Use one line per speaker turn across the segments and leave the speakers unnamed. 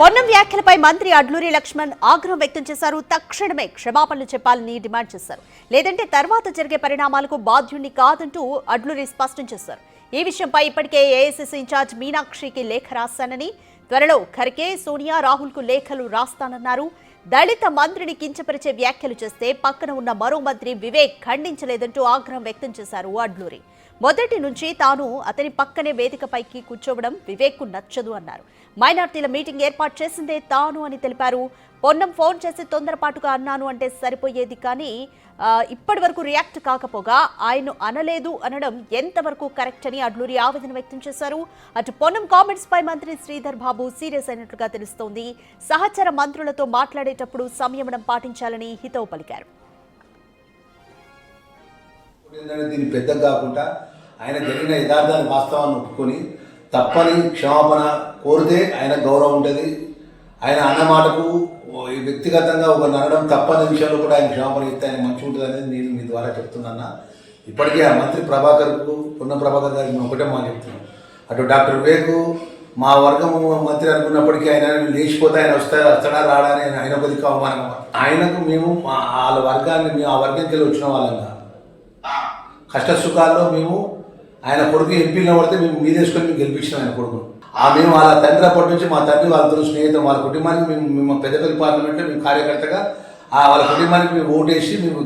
పొన్నం వ్యాఖ్యలపై మంత్రి అడ్లూరి లక్ష్మణ్ ఆగ్రహం వ్యక్తం చేశారు. తక్షణమే క్షమాపణలు చెప్పాలని డిమాండ్ చేశారు. లేదంటే తర్వాత జరిగే పరిణామాలకు బాధ్యుణ్ణి కాదంటూ అడ్లూరి స్పష్టం చేశారు. ఈ విషయంపై ఇప్పటికే ఏఐసీసీ ఇన్ఛార్జ్ మీనాక్షికి లేఖ రాశానని, త్వరలో ఖర్గే, సోనియా, రాహుల్కు లేఖలు రాస్తానన్నారు. దళిత మంత్రిని కించపరిచే వ్యాఖ్యలు చేస్తే పక్కన ఉన్న మరో మంత్రి వివేక్ ఖండించలేదంటూ ఆగ్రహం వ్యక్తం చేశారు అడ్లూరి. మొదటి నుంచి తాను అతని పక్కనే వేదికపైకి కూర్చోవడం వివేక్కు నచ్చదు అన్నారు. మైనార్టీల మీటింగ్ ఏర్పాటు చేసిందే తాను అని తెలిపారు. పొన్నం ఫోన్ చేసి తొందరపాటుగా అన్నాను అంటే సరిపోయేది, కానీ ఇప్పటి వరకు రియాక్ట్ కాకపోగా ఆయన అనలేదు అనడం ఎంతవరకు కరెక్ట్ అని అడ్లూరి ఆవేదన వ్యక్తం చేశారు. అటు పొన్నం కామెంట్స్ పై మంత్రి శ్రీధర్ బాబు సీరియస్ అయినట్లుగా తెలుస్తోంది. సహచర మంత్రులతో మాట్లాడేటప్పుడు సంయమనం పాటించాలని హితవు పలికారు.
దీన్ని పెద్ద కాకుండా ఆయన జరిగిన యథార్థాన్ని వాస్తవాన్ని ఒప్పుకొని తప్పని క్షమాపణ కోరితే ఆయన గౌరవం ఉంటుంది. ఆయన అన్న మాటకు వ్యక్తిగతంగా ఒక నడడం తప్పని విషయంలో కూడా ఆయన క్షమాపణ ఇస్తే ఆయన మంచిగా ఉంటుంది అనేది నేను మీ ద్వారా చెప్తున్నా. ఇప్పటికే ఆ మంత్రి ప్రభాకర్కు, పొన్నం ప్రభాకర్ గారికి మేము ఒకటే మాట చెప్తున్నాం. అటు డాక్టర్ వివేక్ మా వర్గం మంత్రి అనుకున్నప్పటికీ ఆయన లేచిపోతే ఆయన వస్తాడా రాడా అని ఆయన ఒక దిక్కు అవమానం. ఆయనకు మేము వాళ్ళ వర్గాన్ని మేము ఆ వర్గంకి వెళ్ళి వచ్చిన వాళ్ళంగా కష్ట సుఖాల్లో మేము ఆయన కొడుకు ఎంపీలో పడితే మేము మీదేసుకొని మేము గెలిపించినాం ఆయన కొడుకును. మేము వాళ్ళ తండ్రి అప్పటి నుంచి మా తండ్రి వాళ్ళతో స్నేహితం, వాళ్ళ కుటుంబానికి మేము పెద్దపల్లి పార్లమెంట్లో మేము కార్యకర్తగా వాళ్ళ కుటుంబానికి మేము ఓటేసి మేము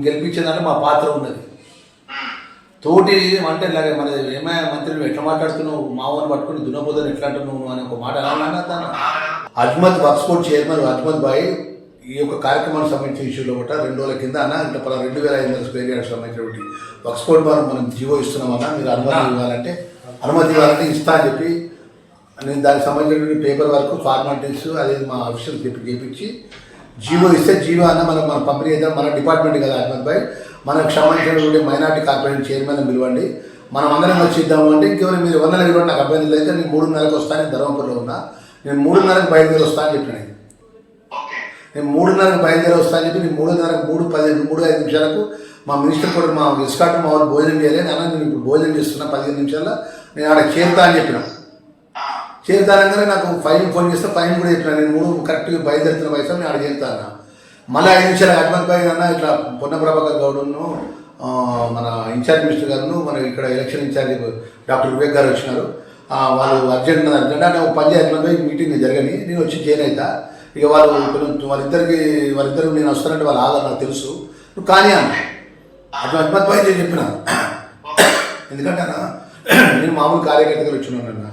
గెలిపించేదాంట్లో మా పాత్ర ఉన్నది. తోటి అంటే మన ఏమైనా మంత్రులు ఎట్లా మాట్లాడుతున్నావు, మావోని పట్టుకుని దున్నపోదని ఎట్లా అంటున్నావు అని ఒక మాట అన్నా. అజ్మద్ వక్స్పోర్ట్ చైర్మన్ అజ్మద్ భాయ్ ఈ యొక్క కార్యక్రమానికి సంబంధించిన ఇష్యూలో కూడా 2 రోజుల కింద అన్న ఇట్లా 2500 స్క్వేర్ యార్డ్స్ సంబంధించినటువంటి వక్స్పోర్ట్ ద్వారా మనం జీవో ఇస్తున్నామన్నా, మీరు అనుమతి ఇవ్వాలంటే ఇస్తా అని చెప్పి నేను దానికి సంబంధించినటువంటి పేపర్ వర్క్ ఫార్మాలిటీస్ అదే మా ఆఫీషియల్ చేపించి జీవో ఇస్తే జీవో అన్న మనం పంపిణీ చేద్దాం. మన డిపార్ట్మెంట్ కదా అహ్మద్ భాయ్, మనకు సంబంధించినటువంటి మైనార్టీ కార్పొరేషన్ చైర్మన్ పిలవండి, మనం అందరం వచ్చి ఇద్దాము అంటే ఇంకెవరు మీరు 1 ఇవ్వండి, నాకు అభ్యర్థి అయితే నేను 3:30కి వస్తాను, ధర్మపురంలో ఉన్నా, నేను 3:30కి బయలుదేరి వస్తాను అని చెప్పిన. నేను 3:30కి బయలుదేరి వస్తాను చెప్పి నేను 3:10 నిమిషాలకు మా మినిస్టర్ కూడా మా ఎస్కాట్ మా వాళ్ళు భోజనం చేయలేదు అన్న, నేను ఇప్పుడు భోజనం చేస్తున్నా 15 నిమిషాల్లో నేను ఆడ చేరుతా అని చెప్పిన. చేరుతానగానే నాకు ఫైన్ ఫోన్ చేస్తే ఫైన్ కూడా చెప్పిన, నేను 3 కరెక్ట్గా బయలుదేరుతున్న వయసు నేను ఆడ చేరుతాను. మళ్ళీ 5 నిమిషాలు అహ్మద్ భాయ్ అన్న ఇట్లా పొన్నం ప్రభాకర్ గౌడ్ను మన ఇన్ఛార్జ్ మినిస్టర్ గారు మన ఇక్కడ ఎలక్షన్ ఇన్ఛార్జ్ డాక్టర్ వివేక్ గారు వచ్చినారు, వాళ్ళు అర్జెంట్ అంటే పని అహ్మద్ భాయ్ మీటింగ్ జరగని నేను వచ్చి జాయిన్ అవుతా, ఇక వాళ్ళిద్దరు నేను వస్తానంటే వాళ్ళు ఆధార్ నాకు తెలుసు, నువ్వు కానీ అన్న అటు అహ్మద్ భాయ్ నేను చెప్పిన. ఎందుకంటే అన్న నేను మామూలు కార్యకర్తగా వచ్చినానన్న,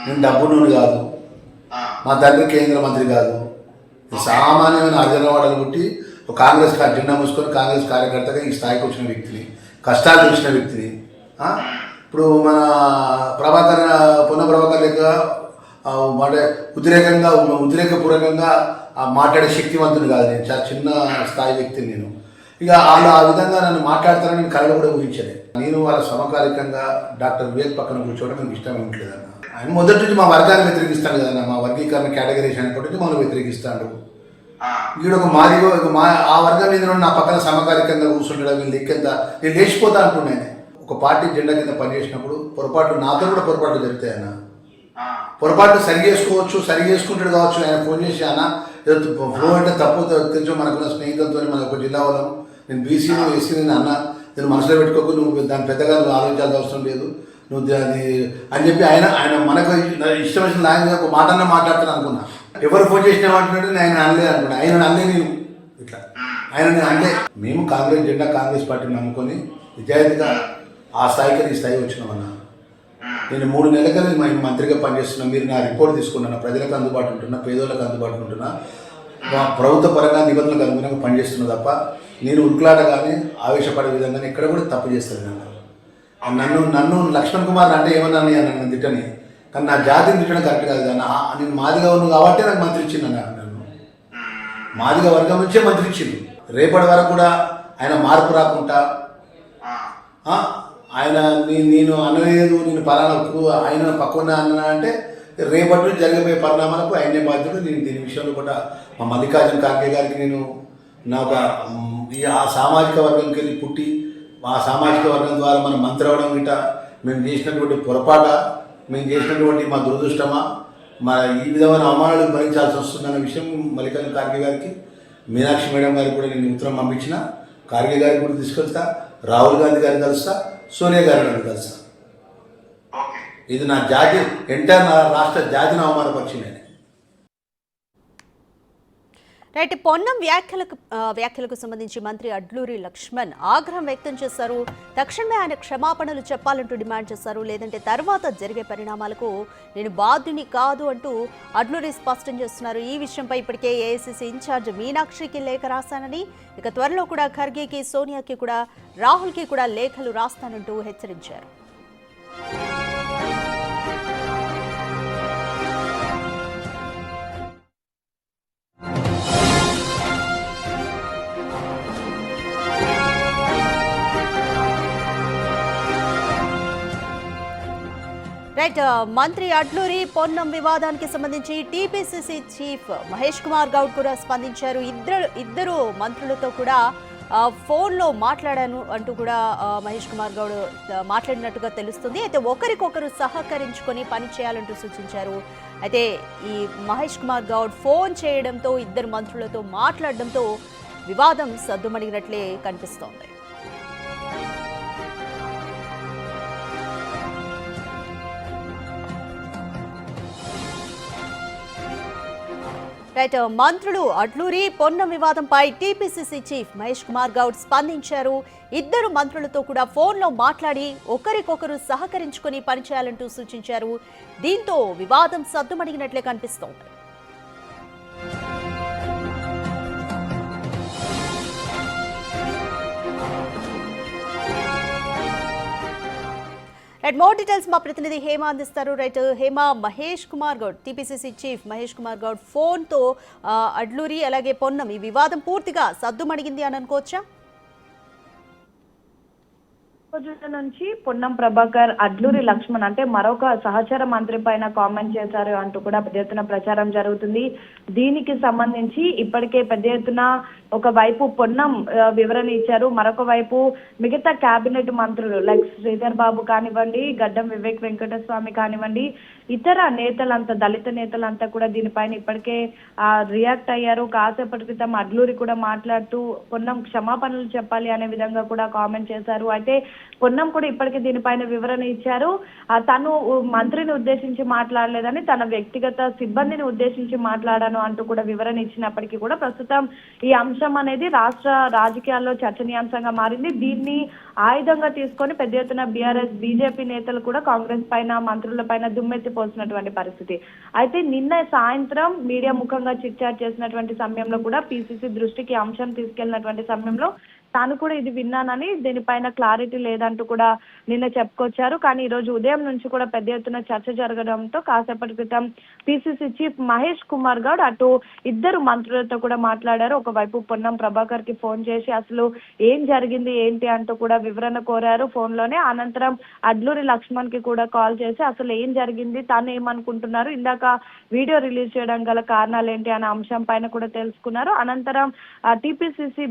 నేను డబ్బును కాదు, మా తండ్రి కేంద్ర మంత్రి కాదు, సామాన్యమైన అర్జనవాడలు పుట్టి కాంగ్రెస్ జెండా మూసుకొని కాంగ్రెస్ కార్యకర్తగా ఈ స్థాయికి వచ్చిన వ్యక్తిని, కష్టాలు తెలిసిన వ్యక్తిని. ఇప్పుడు మన పొన్నం ప్రభాకర్ లెక్క అంటే ఉద్రేకపూర్వకంగా మాట్లాడే శక్తివంతుడు కాదు, నేను చాలా చిన్న స్థాయి వ్యక్తిని నేను. ఇక వాళ్ళు ఆ విధంగా నన్ను మాట్లాడతారని నేను కళలో కూడా ఊహించలేదు. నేను వాళ్ళ సమకాలికంగా డాక్టర్ వివేక్ పక్కన కూర్చోవడం నాకు ఇష్టం ఉండలేదన్న. ఆయన మొదటి నుంచి మా వర్గాన్ని వ్యతిరేకిస్తాడు కదన్న, మా వర్గీకరణ కేటగిరీస్ అనేప్పటి నుంచి మనం వ్యతిరేకిస్తాడు. వీడు ఒక ఆ వర్గం మీద నా పక్కన సమకాలికంగా కూర్చుంటాడు, వీళ్ళు లెక్కెంత నేను లేచిపోతా అంటున్నాను. ఒక పార్టీ జెండా కింద పనిచేసినప్పుడు పొరపాటు నాతో కూడా పొరపాట్లు జరుగుతాయన్న, పొరపాటు సరి చేసుకోవచ్చు, సరి చేసుకుంటాడు కావచ్చు. ఆయన ఫోన్ చేసి అన్న ఏదో ఫ్లో అంటే తప్పు తెలుసు, మనకున్న స్నేహితులతో మన ఒక జిల్లా వాళ్ళం, నేను బీసీని ఎస్సీని అన్న, నేను మనసులో పెట్టుకోకు, నువ్వు దాని పెద్దగా నువ్వు ఆలోచించాల్సిన అవసరం లేదు, నువ్వు అది అని చెప్పి ఆయన మనకు ఇష్టం వచ్చిన లాంగ్వేజ్ ఒక మాట మాట్లాడతాను అనుకున్నా. ఎవరు ఫోన్ చేసినా అంటున్నాడు, నేను ఆయన అనలేదు అనుకున్నా. ఆయన అనలే, నేను ఇట్లా ఆయన నేను అంటే మేము కాంగ్రెస్ జెండా కాంగ్రెస్ పార్టీని నమ్ముకొని నిజాయితీగా ఆ స్థాయికి ఈ స్థాయి వచ్చినామన్నా. నేను 3 నెలలుగా నేను మంత్రిగా పనిచేస్తున్నా, మీరు నా రిపోర్ట్ తీసుకున్నాను, ప్రజలకు అందుబాటు ఉంటున్నా, పేదోళ్ళకు అందుబాటు ఉంటున్నా, మా ప్రభుత్వ పరంగా నిబంధనలకు అనుగుణంగా పనిచేస్తున్నా తప్ప నేను ఉరుకులాట కానీ ఆవేశపడే విధంగా ఎక్కడ కూడా తప్పు చేస్తాను. నన్ను లక్ష్మణ్ కుమార్ అంటే ఏమన్నా నన్ను తిట్టని, కానీ నా జాతిని తిట్టడం కరెక్ట్ కాదు కానీ నేను మాదిగా ఉన్నాను కాబట్టి నాకు మంత్రి ఇచ్చింది నన్ను మాదిగా వర్గం నుంచే మంత్రి ఇచ్చింది. రేపటి వరకు కూడా ఆయన మార్పు రాకుండా ఆయన నేను అనలేదు, నేను పలానకు ఆయన పక్కన అన్నా అంటే రేపటి నుంచి జరిగిపోయే పరిణామాలకు ఆయనే బాధ్యుడు. నేను దీని విషయంలో కూడా మా మల్లికార్జున ఖార్గే గారికి నేను ఆ సామాజిక వర్గంకి వెళ్ళి పుట్టి ఆ సామాజిక వర్గం ద్వారా మనం మంత్రి అవ్వడం గిట్ట మేము చేసినటువంటి పొరపాట, మేము చేసినటువంటి మా దురదృష్టమా, ఈ విధమైన అవమానాలు భరించాల్సి వస్తుందన్న విషయం మల్లికార్జున ఖార్గే గారికి, మీనాక్షి మేడం గారికి కూడా నేను ఉత్తరం పంపించిన. ఖార్గే గారికి కూడా తీసుకెళ్తా, రాహుల్ గాంధీ గారిని కలుస్తా, సోనియా గారిని కలుస్తా. ఇది నా జాతి ఎంటైర్ నా రాష్ట్ర జాతిని అవమానపరిచింది.
రైట్, పొన్నం వ్యాఖ్యలకు సంబంధించి మంత్రి అడ్లూరి లక్ష్మణ్ ఆగ్రహం వ్యక్తం చేశారు. తక్షణమే ఆయన క్షమాపణలు చెప్పాలంటూ డిమాండ్ చేశారు. లేదంటే తర్వాత జరిగే పరిణామాలకు నేను బాధ్యుని కాదు అంటూ అడ్లూరి స్పష్టం చేస్తున్నారు. ఈ విషయంపై ఇప్పటికే ఏఐసీసీ ఇన్ఛార్జ్ మీనాక్షికి లేఖ రాశానని, ఇక త్వరలో కూడా ఖర్గేకి, సోనియాకి కూడా, రాహుల్కి కూడా లేఖలు రాస్తానంటూ హెచ్చరించారు. రైట్, మంత్రి అడ్లూరి పొన్నం వివాదానికి సంబంధించి టీపీసీసీ చీఫ్ మహేష్ కుమార్ గౌడ్ కూడా స్పందించారు. ఇద్దరు మంత్రులతో కూడా ఫోన్లో మాట్లాడాను అంటూ కూడా మహేష్ కుమార్ గౌడ్ మాట్లాడినట్టుగా తెలుస్తుంది. అయితే ఒకరికొకరు సహకరించుకొని పని చేయాలంటూ సూచించారు. అయితే ఈ మహేష్ కుమార్ గౌడ్ ఫోన్ చేయడంతో, ఇద్దరు మంత్రులతో మాట్లాడడంతో వివాదం సద్దుమణిగినట్లే కనిపిస్తోంది. రైట్, మంత్రులు అడ్లూరి పొన్నం వివాదంపై టీపీసీసీ చీఫ్ మహేష్ కుమార్ గౌడ్ స్పందించారు. ఇద్దరు మంత్రులతో కూడా ఫోన్లో మాట్లాడి ఒకరికొకరు సహకరించుకొని పనిచేయాలంటూ సూచించారు. దీంతో వివాదం సద్దుమణిగినట్లే కనిపిస్తోంది. రైట్, మోర్ డీటెయిల్స్ మా ప్రతినిధి హేమ అందిస్తారు. Right Hema, Mahesh Kumar Goud, TPCC chief Mahesh Kumar Goud ఫోన్తో అడ్లూరి అలాగే పొన్నం ఈ వివాదం పూర్తిగా సద్దుమణిగింది అని అనుకోవచ్చా?
రోజుల నుంచి పొన్నం ప్రభాకర్ అడ్లూరి లక్ష్మణ్ అంటే మరొక సహచర మంత్రి పైన కామెంట్ చేశారు అంటూ కూడా పెద్ద ఎత్తున ప్రచారం జరుగుతుంది. దీనికి సంబంధించి ఇప్పటికే పెద్ద ఎత్తున ఒకవైపు పొన్నం వివరణ ఇచ్చారు, మరొక వైపు మిగతా కేబినెట్ మంత్రులు లైక్ శ్రీధర్ బాబు కానివ్వండి, గడ్డం వివేక్ వెంకటస్వామి కానివ్వండి, ఇతర నేతలంతా, దళిత నేతలంతా కూడా దీనిపైన ఇప్పటికే రియాక్ట్ అయ్యారు. కాసేపటి క్రితం అడ్లూరి కూడా మాట్లాడుతూ పొన్నం క్షమాపణలు చెప్పాలి అనే విధంగా కూడా కామెంట్ చేశారు. అయితే పొన్నం కూడా ఇప్పటికే దీనిపైన వివరణ ఇచ్చారు. తను మంత్రిని ఉద్దేశించి మాట్లాడలేదని, తన వ్యక్తిగత సిబ్బందిని ఉద్దేశించి మాట్లాడాను అంటూ కూడా వివరణ ఇచ్చినప్పటికీ కూడా ప్రస్తుతం ఈ అంశం అనేది రాష్ట్ర రాజకీయాల్లో చర్చనీయాంశంగా మారింది. దీన్ని ఆయుధంగా తీసుకొని పెద్ద ఎత్తున బీఆర్ఎస్, బీజేపీ నేతలు కూడా కాంగ్రెస్ పైన, మంత్రుల పైన దుమ్మెత్తిపోసినటువంటి పరిస్థితి. అయితే నిన్న సాయంత్రం మీడియా ముఖంగా చిట్ చాట్ చేసినటువంటి సమయంలో కూడా పీసీసీ దృష్టికి అంశం తీసుకెళ్లినటువంటి సమయంలో తాను కూడా ఇది విన్నానని, దీనిపైన క్లారిటీ లేదంటూ కూడా నిన్న చెప్పుకొచ్చారు. కానీ ఈ రోజు ఉదయం నుంచి కూడా పెద్ద ఎత్తున చర్చ జరగడంతో కాసేపటి క్రితం పీసీసీ చీఫ్ మహేష్ కుమార్ గౌడ్ అటు ఇద్దరు మంత్రులతో కూడా మాట్లాడారు. ఒకవైపు పొన్నం ప్రభాకర్ కి ఫోన్ చేసి అసలు ఏం జరిగింది ఏంటి అంటూ కూడా వివరణ కోరారు ఫోన్లోనే. అనంతరం అడ్లూరి లక్ష్మణ్ కి కూడా కాల్ చేసి అసలు ఏం జరిగింది, తాను ఏమనుకుంటున్నారు, ఇందాక వీడియో రిలీజ్ చేయడం గల కారణాలు ఏంటి అనే అంశం పైన కూడా తెలుసుకున్నారు. అనంతరం టీపీసీసీ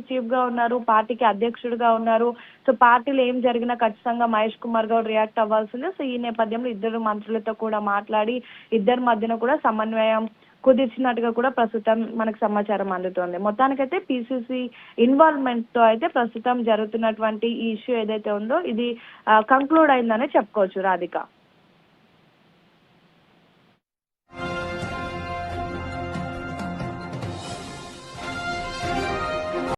చీఫ్ గా ఉన్నారు, పార్టీకి అధ్యక్షుడిగా ఉన్నారు. సో పార్టీలో ఏం జరిగినా ఖచ్చితంగా మహేష్ కుమార్ గౌడ్ రియాక్ట్ అవ్వాల్సిందే. సో ఈ నేపథ్యంలో ఇద్దరు మంత్రులతో కూడా మాట్లాడి ఇద్దరి మధ్యన కూడా సమన్వయం కుదిర్చినట్టుగా కూడా ప్రస్తుతం మనకు సమాచారం అందుతోంది. మొత్తానికైతే పీసీసీ ఇన్వాల్వ్మెంట్ తో అయితే ప్రస్తుతం జరుగుతున్నటువంటి ఈ ఇష్యూ ఏదైతే ఉందో ఇది కంక్లూడ్ అయిందనే చెప్పుకోవచ్చు రాధిక.